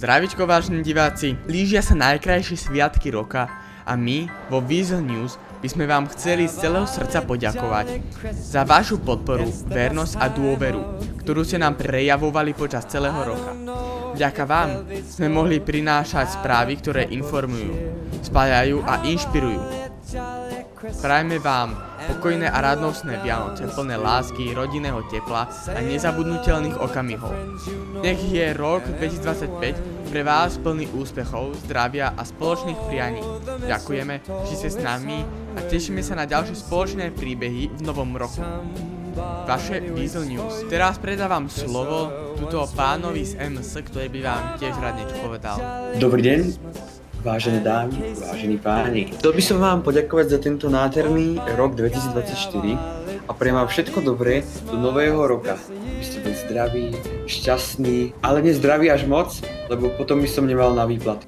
Zdravíčko vážení diváci, blížia sa najkrajšie sviatky roka a my vo Weasel News by sme vám chceli z celého srdca poďakovať za vašu podporu, vernosť a dôveru, ktorú ste nám prejavovali počas celého roka. Vďaka vám sme mohli prinášať správy, ktoré informujú, spájajú a inšpirujú. Prajme vám pokojné a radostné Vianoce, plné lásky, rodinného tepla a nezabudnutelných okamihov. Nech je rok 2025 pre vás plný úspechov, zdravia a spoločných prianí. Ďakujeme, že ste s nami a tešíme sa na ďalšie spoločné príbehy v novom roku. Vaše Weasel News. Teraz predávam slovo tuto pánovi z MS, ktorý by vám tiež rád niečo povedal. Dobrý deň, vážené dámy, vážení páni. Chcel by som vám poďakovať za tento nádherný rok 2024 a prajem vám všetko dobré do nového roka. Aby ste boli zdraví, šťastní, ale nie zdraví až moc, lebo potom by som nemal na výplat.